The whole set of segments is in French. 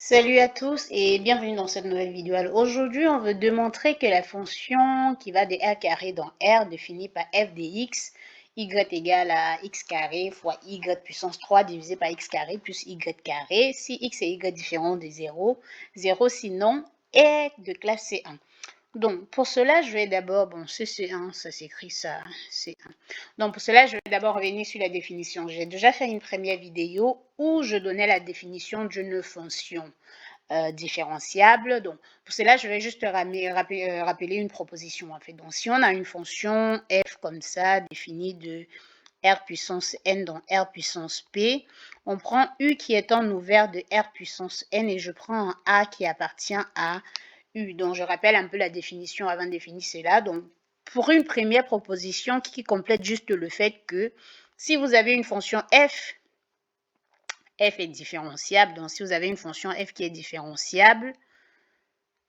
Salut à tous et bienvenue dans cette nouvelle vidéo. Alors aujourd'hui, on veut démontrer que la fonction qui va de r carré dans R définie par f de x, y égale à x carré fois y puissance 3 divisé par x carré plus y carré, si x et y différents de 0, 0 sinon est de classe C1. Donc, pour cela, je vais d'abord, bon, c'est C1, ça s'écrit ça, C1. Donc, pour cela, je vais d'abord revenir sur la définition. J'ai déjà fait une première vidéo où je donnais la définition d'une fonction différenciable. Donc, pour cela, je vais juste rappeler une proposition, en fait. Donc, si on a une fonction f comme ça, définie de r puissance n dans r puissance p, on prend u qui est en ouvert de r puissance n et je prends un a qui appartient à U. Donc, je rappelle un peu la définition avant de définir cela. Donc, pour une première proposition qui complète juste le fait que si vous avez une fonction f est différenciable, donc si vous avez une fonction f qui est différenciable,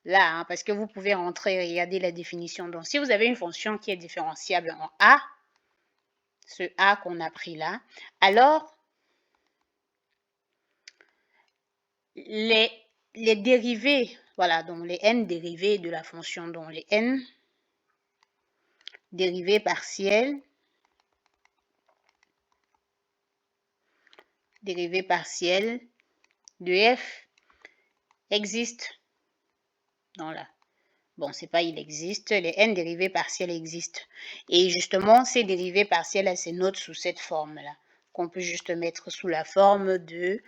là, hein, parce que vous pouvez rentrer et regarder la définition. Donc, si vous avez une fonction qui est différenciable en a, ce a qu'on a pris là, alors les dérivés, voilà, donc les n dérivés de la fonction, donc les n dérivés partiels de f existe dans la... Bon, c'est pas il existe, les n dérivés partiels existent. Et justement, ces dérivés partiels, elles se notent sous cette forme-là, qu'on peut juste mettre sous la forme de...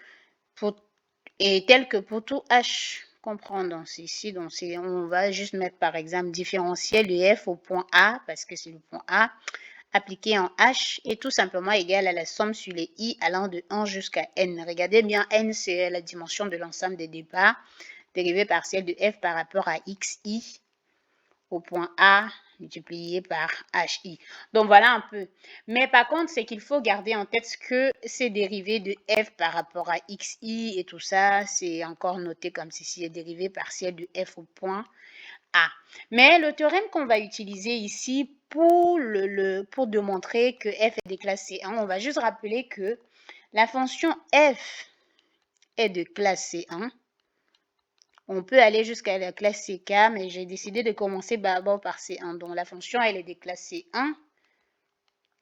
et tel que pour tout h. Comprendre, donc ici, donc on va juste mettre par exemple différentiel de f au point A, parce que c'est le point A, appliqué en h est tout simplement égal à la somme sur les i allant de 1 jusqu'à n. Regardez bien, n c'est la dimension de l'ensemble des départs, dérivée partielle de f par rapport à xi au point A multiplié par hi. Donc voilà un peu. Mais par contre, c'est qu'il faut garder en tête que ces dérivés de f par rapport à xi et tout ça, c'est encore noté comme ceci, est dérivé partiel de f au point A. Mais le théorème qu'on va utiliser ici pour démontrer que f est de classe C1, on va juste rappeler que la fonction f est de classe C1. On peut aller jusqu'à la classe CK, mais j'ai décidé de commencer d'abord par C1. Donc la fonction, elle est de classe C1.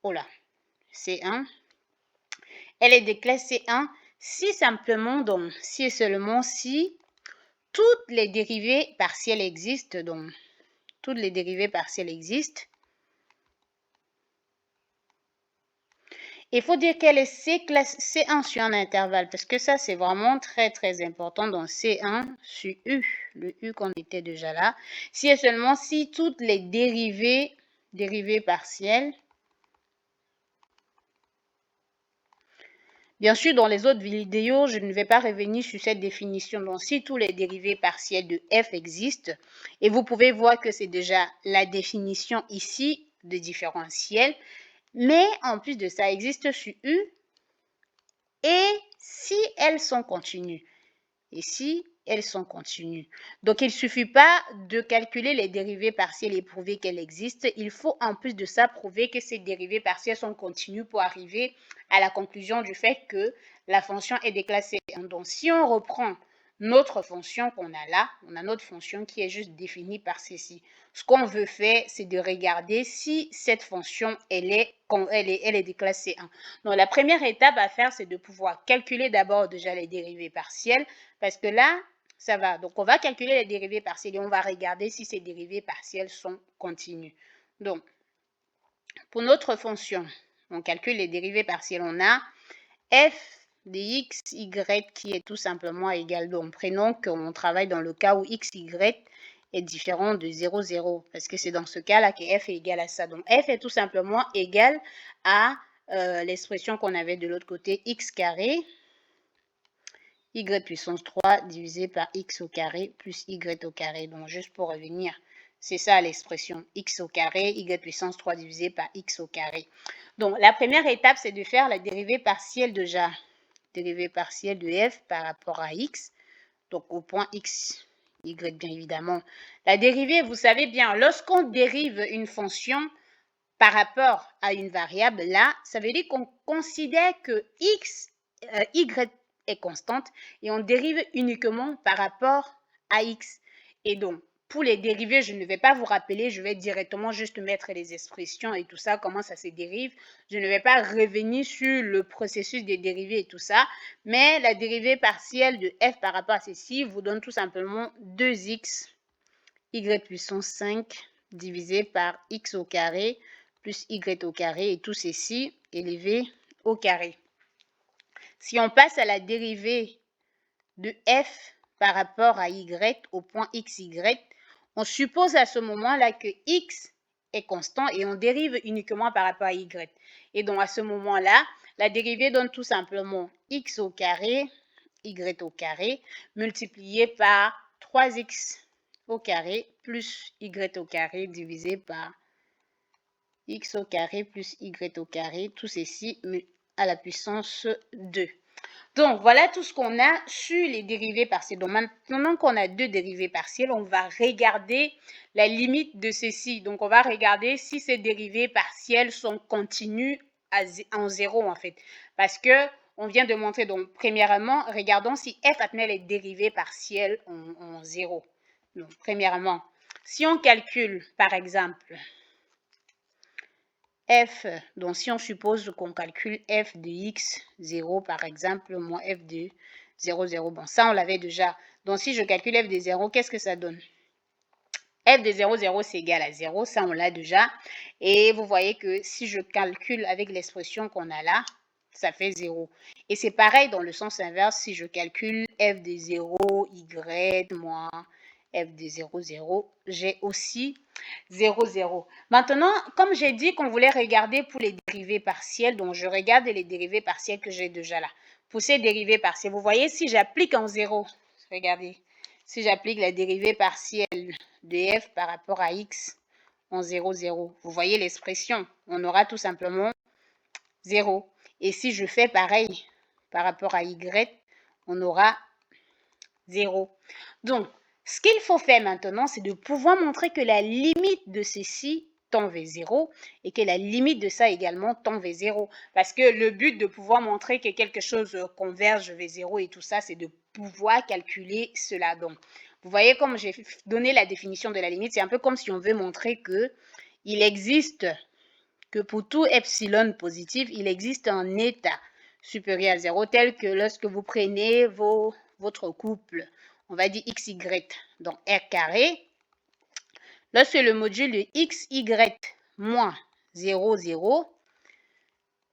Oh là, C1. Elle est de classe C1 si simplement, donc si et seulement si toutes les dérivées partielles existent, donc toutes les dérivées partielles existent. Il faut dire qu'elle est C1 sur un intervalle, parce que ça, c'est vraiment très, très important. Donc, C1 sur U, le U qu'on était déjà là. Si et seulement si toutes les dérivées partielles, bien sûr, dans les autres vidéos, je ne vais pas revenir sur cette définition. Donc, si tous les dérivés partiels de f existent, et vous pouvez voir que c'est déjà la définition ici de différentiel, mais en plus de ça, existe sur U, et si elles sont continues. Et si elles sont continues. Donc, il ne suffit pas de calculer les dérivées partielles et prouver qu'elles existent. Il faut en plus de ça prouver que ces dérivées partielles sont continues pour arriver à la conclusion du fait que la fonction est déclassée. Donc, si on reprend notre fonction qu'on a là, on a notre fonction qui est juste définie par ceci. Ce qu'on veut faire, c'est de regarder si cette fonction, elle est déclassée 1. Donc, la première étape à faire, c'est de pouvoir calculer d'abord déjà les dérivées partielles, parce que là, ça va. Donc, on va calculer les dérivées partielles et on va regarder si ces dérivées partielles sont continues. Donc, pour notre fonction, on calcule les dérivées partielles. On a f de x, y qui est tout simplement égal. Donc, prenons qu'on travaille dans le cas où x, y est différent de 0, 0, parce que c'est dans ce cas-là que f est égal à ça. Donc, f est tout simplement égal à l'expression qu'on avait de l'autre côté, x carré, y puissance 3 divisé par x au carré plus y au carré. Donc, juste pour revenir, c'est ça l'expression, x au carré, y puissance 3 divisé par x au carré. Donc, la première étape, c'est de faire la dérivée partielle déjà. Dérivée partielle de f par rapport à x, donc au point x, y bien évidemment. La dérivée, vous savez bien, lorsqu'on dérive une fonction par rapport à une variable, là, ça veut dire qu'on considère que y est constante et on dérive uniquement par rapport à x. Et donc, pour les dérivés, je ne vais pas vous rappeler, je vais directement juste mettre les expressions et tout ça, comment ça se dérive. Je ne vais pas revenir sur le processus des dérivés et tout ça, mais la dérivée partielle de f par rapport à ceci vous donne tout simplement 2x y puissance 5 divisé par x au carré plus y au carré et tout ceci élevé au carré. Si on passe à la dérivée de f par rapport à y au point xy, on suppose à ce moment-là que x est constant et on dérive uniquement par rapport à y. Et donc à ce moment-là, la dérivée donne tout simplement x au carré, y au carré, multiplié par 3x au carré plus y au carré divisé par x au carré plus y au carré, tout ceci à la puissance 2. Donc, voilà tout ce qu'on a sur les dérivés partiels. Donc, maintenant qu'on a deux dérivés partiels, on va regarder la limite de ceci. Donc, on va regarder si ces dérivés partiels sont continus en zéro, en fait. Parce que on vient de montrer, donc, premièrement, regardons si f atteint les dérivés partiels en zéro. Donc, premièrement, si on calcule, par exemple, f, donc si on suppose qu'on calcule f de x 0 par exemple, moins f de 0, 0, bon ça on l'avait déjà. Donc si je calcule f de 0, qu'est-ce que ça donne? F de 0, 0 c'est égal à 0, ça on l'a déjà. Et vous voyez que si je calcule avec l'expression qu'on a là, ça fait 0. Et c'est pareil dans le sens inverse, si je calcule f de 0, y, moins f de 0, 0, j'ai aussi 0, 0. Maintenant, comme j'ai dit qu'on voulait regarder pour les dérivés partiels, donc je regarde les dérivés partiels que j'ai déjà là. Pour ces dérivés partiels, vous voyez, si j'applique en 0, regardez, si j'applique la dérivée partielle de f par rapport à x en 0, 0, vous voyez l'expression, on aura tout simplement 0. Et si je fais pareil par rapport à y, on aura 0. Donc, ce qu'il faut faire maintenant, c'est de pouvoir montrer que la limite de ceci tend vers 0 et que la limite de ça également tend vers 0. Parce que le but de pouvoir montrer que quelque chose converge vers 0 et tout ça, c'est de pouvoir calculer cela. Donc, vous voyez comme j'ai donné la définition de la limite, c'est un peu comme si on veut montrer que il existe, que pour tout epsilon positif, il existe un état supérieur à 0, tel que lorsque vous prenez votre couple, on va dire xy, donc r carré, lorsque le module de xy moins 0, 0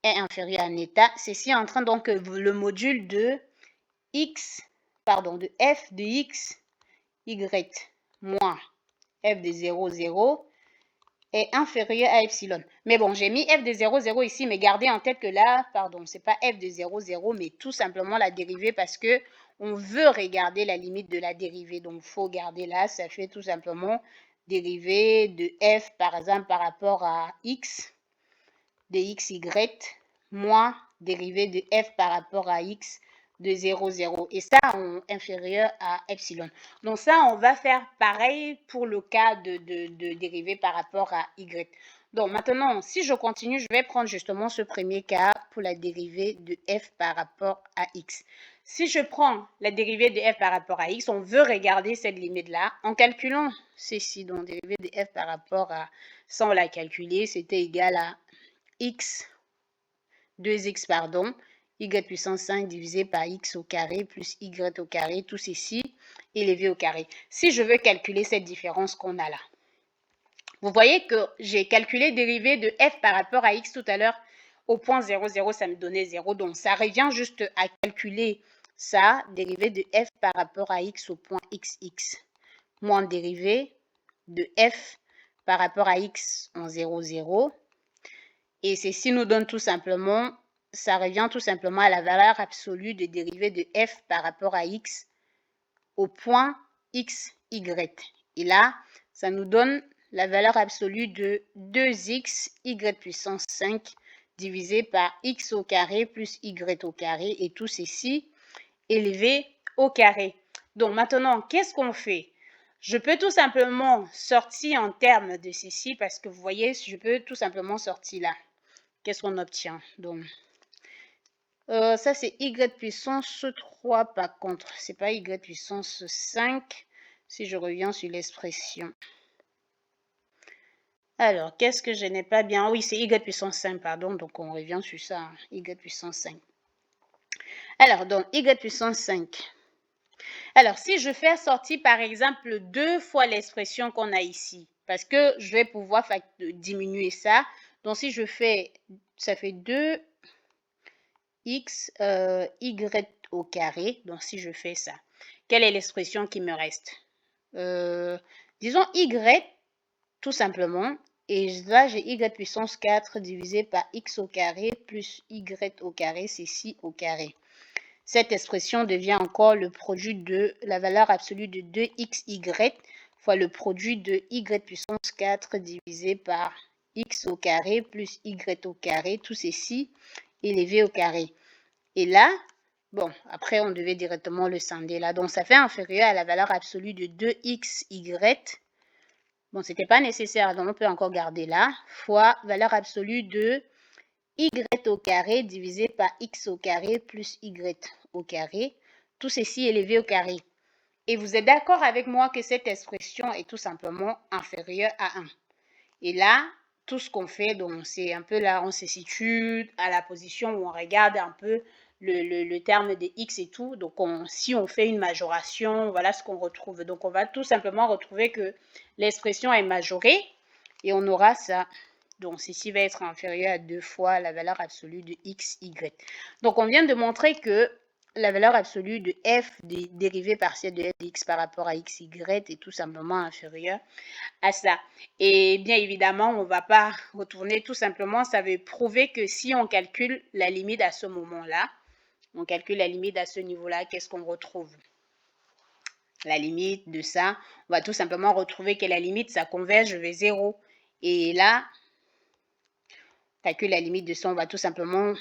est inférieur à un état, ceci est en train donc le module de x, pardon, de f de x, y moins f de 0, 0 est inférieur à epsilon. Mais bon, j'ai mis f de 0, 0 ici, mais gardez en tête que là, pardon, c'est pas f de 0, 0, mais tout simplement la dérivée parce que on veut regarder la limite de la dérivée. Donc, il faut garder là, ça fait tout simplement dérivée de f, par exemple, par rapport à x, de xy, moins dérivée de f par rapport à x de 0, 0. Et ça, inférieur à epsilon. Donc ça, on va faire pareil pour le cas de dérivée par rapport à y. Donc maintenant, si je continue, je vais prendre justement ce premier cas pour la dérivée de f par rapport à x. Si je prends la dérivée de f par rapport à x, on veut regarder cette limite-là en calculant ceci. Donc dérivée de f par rapport à, sans la calculer, c'était égal à x, 2x, pardon, y puissance 5 divisé par x au carré plus y au carré, tout ceci élevé au carré. Si je veux calculer cette différence qu'on a là, vous voyez que j'ai calculé dérivée de f par rapport à x tout à l'heure au point 0, 0, ça me donnait 0. Donc, ça revient juste à calculer ça, dérivée de f par rapport à x au point xx, moins dérivée de f par rapport à x en 0, 0. Et ceci nous donne tout simplement, ça revient tout simplement à la valeur absolue de dérivée de f par rapport à x au point xy. Et là, ça nous donne la valeur absolue de 2x y puissance 5 divisé par x au carré plus y au carré et tout ceci élevé au carré. Donc maintenant, qu'est-ce qu'on fait? Je peux tout simplement sortir en termes de ceci parce que vous voyez, je peux tout simplement sortir là. Qu'est-ce qu'on obtient? Donc, Ça, c'est y puissance 3 par contre. C'est pas y puissance 5. Si je reviens sur l'expression. Alors, qu'est-ce que je n'ai pas bien? Oui, c'est y puissance 5, pardon. Donc, on revient sur ça. Hein. Y puissance 5. Alors, donc, y puissance 5. Alors, si je fais sortir, par exemple, 2 fois l'expression qu'on a ici, parce que je vais pouvoir diminuer ça. Donc, si je fais, ça fait 2 x y au carré. Donc, si je fais ça, quelle est l'expression qui me reste? Disons y, tout simplement. Et là, j'ai y puissance 4 divisé par x au carré plus y au carré, c'est 6 au carré. Cette expression devient encore le produit de la valeur absolue de 2xy fois le produit de y puissance 4 divisé par x au carré plus y au carré, tout ceci élevé au carré. Et là, bon, après, on devait directement le scinder là. Donc, ça fait inférieur à la valeur absolue de 2xy. Bon, ce n'était pas nécessaire, donc on peut encore garder là, fois valeur absolue de y au carré divisé par x au carré plus y au carré, tout ceci élevé au carré. Et vous êtes d'accord avec moi que cette expression est tout simplement inférieure à 1. Et là, tout ce qu'on fait, donc c'est un peu là, on se situe à la position où on regarde un peu le terme de x et tout. Donc, si on fait une majoration, voilà ce qu'on retrouve. Donc, on va tout simplement retrouver que l'expression est majorée et on aura ça. Donc, ceci va être inférieur à 2 fois la valeur absolue de x, y. Donc, on vient de montrer que la valeur absolue de f des dérivées partielles de f de x par rapport à x, y est tout simplement inférieure à ça. Et bien évidemment, on ne va pas retourner tout simplement. Ça veut prouver que si on calcule la limite à ce moment-là, on calcule la limite à ce niveau-là, qu'est-ce qu'on retrouve? La limite de ça, on va tout simplement retrouver que la limite, ça converge vers 0. Et là, calcule la limite de ça, on va tout simplement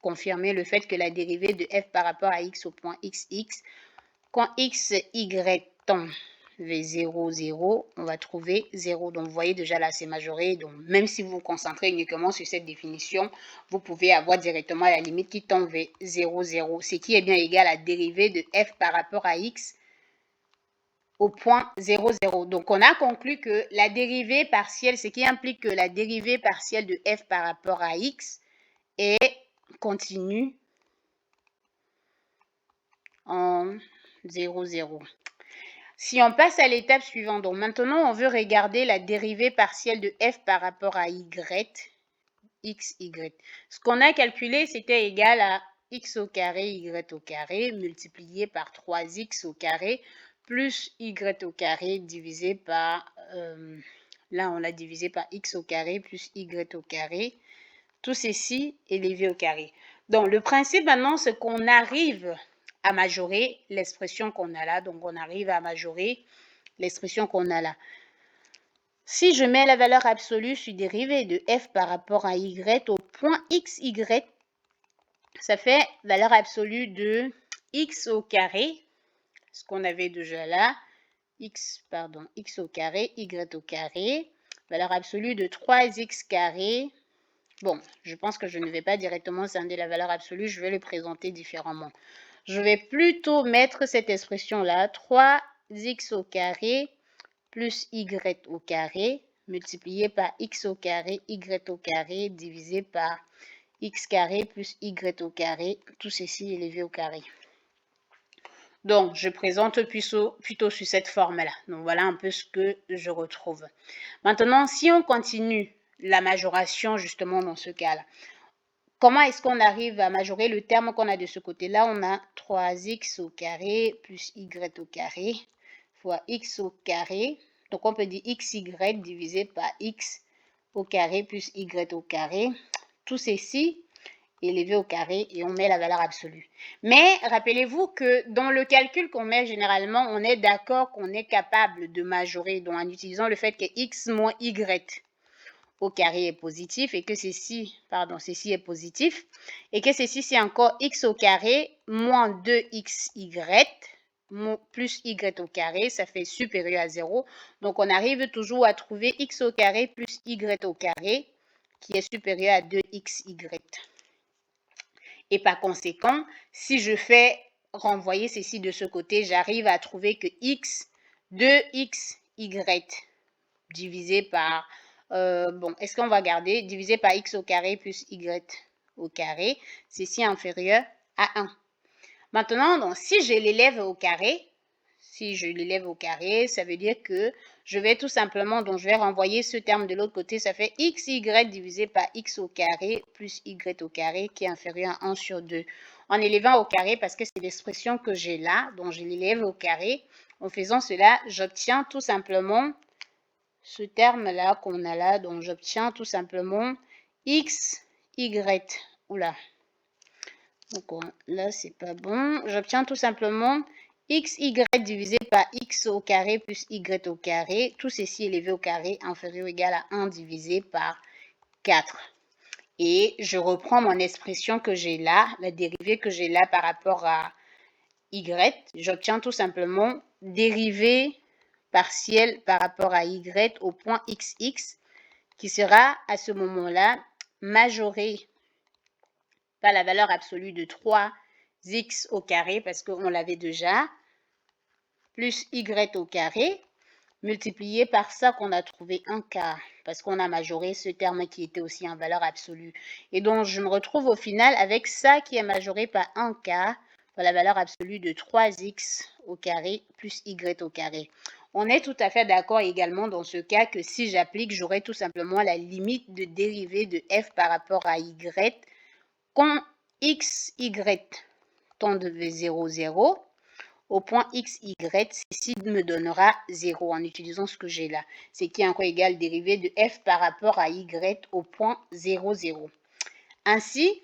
confirmer le fait que la dérivée de f par rapport à x au point xx, quand x, y tend vers 0, 0, on va trouver 0. Donc, vous voyez déjà là, c'est majoré. Donc, même si vous vous concentrez uniquement sur cette définition, vous pouvez avoir directement la limite qui tend vers 0, 0, ce qui est bien égal à la dérivée de f par rapport à x au point 0, 0. Donc, on a conclu que la dérivée partielle, ce qui implique que la dérivée partielle de f par rapport à x est continue en 0, 0. Si on passe à l'étape suivante, donc maintenant on veut regarder la dérivée partielle de f par rapport à y, x, y. Ce qu'on a calculé, c'était égal à x au carré, y au carré, multiplié par 3x au carré, plus y au carré divisé par, là on l'a divisé par x au carré, plus y au carré, tout ceci élevé au carré. Donc le principe maintenant, c'est qu'on arrive à majorer l'expression qu'on a là. Donc, on arrive à majorer l'expression qu'on a là. Si je mets la valeur absolue sur dérivée de f par rapport à y au point xy, ça fait valeur absolue de x au carré, ce qu'on avait déjà là, x au carré, y au carré, valeur absolue de 3x carré. Bon, je pense que je ne vais pas directement scinder la valeur absolue, je vais le présenter différemment. Je vais plutôt mettre cette expression-là, 3x au carré plus y au carré, multiplié par x au carré, y au carré, divisé par x carré plus y au carré, tout ceci élevé au carré. Donc, je présente plutôt sur cette forme-là. Donc, voilà un peu ce que je retrouve. Maintenant, si on continue la majoration, justement, dans ce cas-là, comment est-ce qu'on arrive à majorer le terme qu'on a de ce côté-là? On a 3x au carré plus y au carré fois x au carré. Donc, on peut dire xy divisé par x au carré plus y au carré. Tout ceci élevé au carré et on met la valeur absolue. Mais rappelez-vous que dans le calcul qu'on met généralement, on est d'accord qu'on est capable de majorer donc en utilisant le fait que x moins y au carré est positif et que ceci est positif et que ceci c'est encore x au carré moins 2xy plus y au carré, ça fait supérieur à 0. Donc, on arrive toujours à trouver x au carré plus y au carré qui est supérieur à 2xy. Et par conséquent, si je fais renvoyer ceci de ce côté, j'arrive à trouver que x de x, y divisé par, bon, est-ce qu'on va garder divisé par x au carré plus y au carré, ceci est inférieur à 1. Maintenant, donc, si je l'élève au carré, ça veut dire que je vais tout simplement, donc je vais renvoyer ce terme de l'autre côté, ça fait xy divisé par x au carré plus y au carré qui est inférieur à 1 sur 2. En élevant au carré, parce que c'est l'expression que j'ai là, donc je l'élève au carré, en faisant cela, j'obtiens tout simplement ce terme-là qu'on a là, donc j'obtiens tout simplement x, y, oula, donc là c'est pas bon, j'obtiens tout simplement xy divisé par x au carré plus y au carré, tout ceci élevé au carré inférieur ou égal à 1 divisé par 4. Et je reprends mon expression que j'ai là, la dérivée que j'ai là par rapport à y, j'obtiens tout simplement dérivée partielle par rapport à y au point xx qui sera à ce moment-là majoré par la valeur absolue de 3x au carré parce qu'on l'avait déjà, plus y au carré, multiplié par ça qu'on a trouvé un quart, parce qu'on a majoré ce terme qui était aussi en valeur absolue. Et donc, je me retrouve au final avec ça qui est majoré par un quart, par la valeur absolue de 3x au carré plus y au carré. On est tout à fait d'accord également dans ce cas que si j'applique, j'aurai tout simplement la limite de dérivée de f par rapport à y quand x, y tend de 0, 0, au point x, y, ceci me donnera 0 en utilisant ce que j'ai là. Ce qui est encore égal dérivée de f par rapport à y au point 0, 0. Ainsi,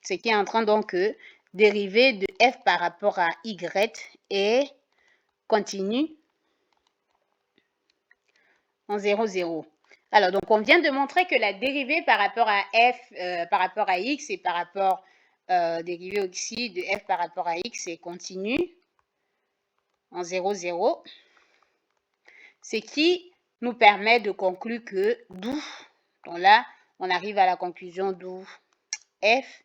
ce qui est en train donc que dérivée de f par rapport à y est continue en 0, 0. Alors, donc, on vient de montrer que la dérivée par rapport à f, par rapport à x et par rapport, dérivée aussi de f par rapport à x est continue en 0, 0. Ce qui nous permet de conclure que d'où, donc là, on arrive à la conclusion d'où f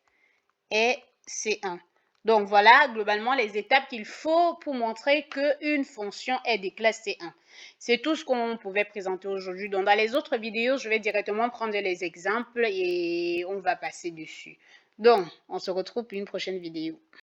est C1. Donc voilà globalement les étapes qu'il faut pour montrer qu'une fonction est de classe C1. C'est tout ce qu'on pouvait présenter aujourd'hui. Donc dans les autres vidéos, je vais directement prendre les exemples et on va passer dessus. Donc, on se retrouve pour une prochaine vidéo.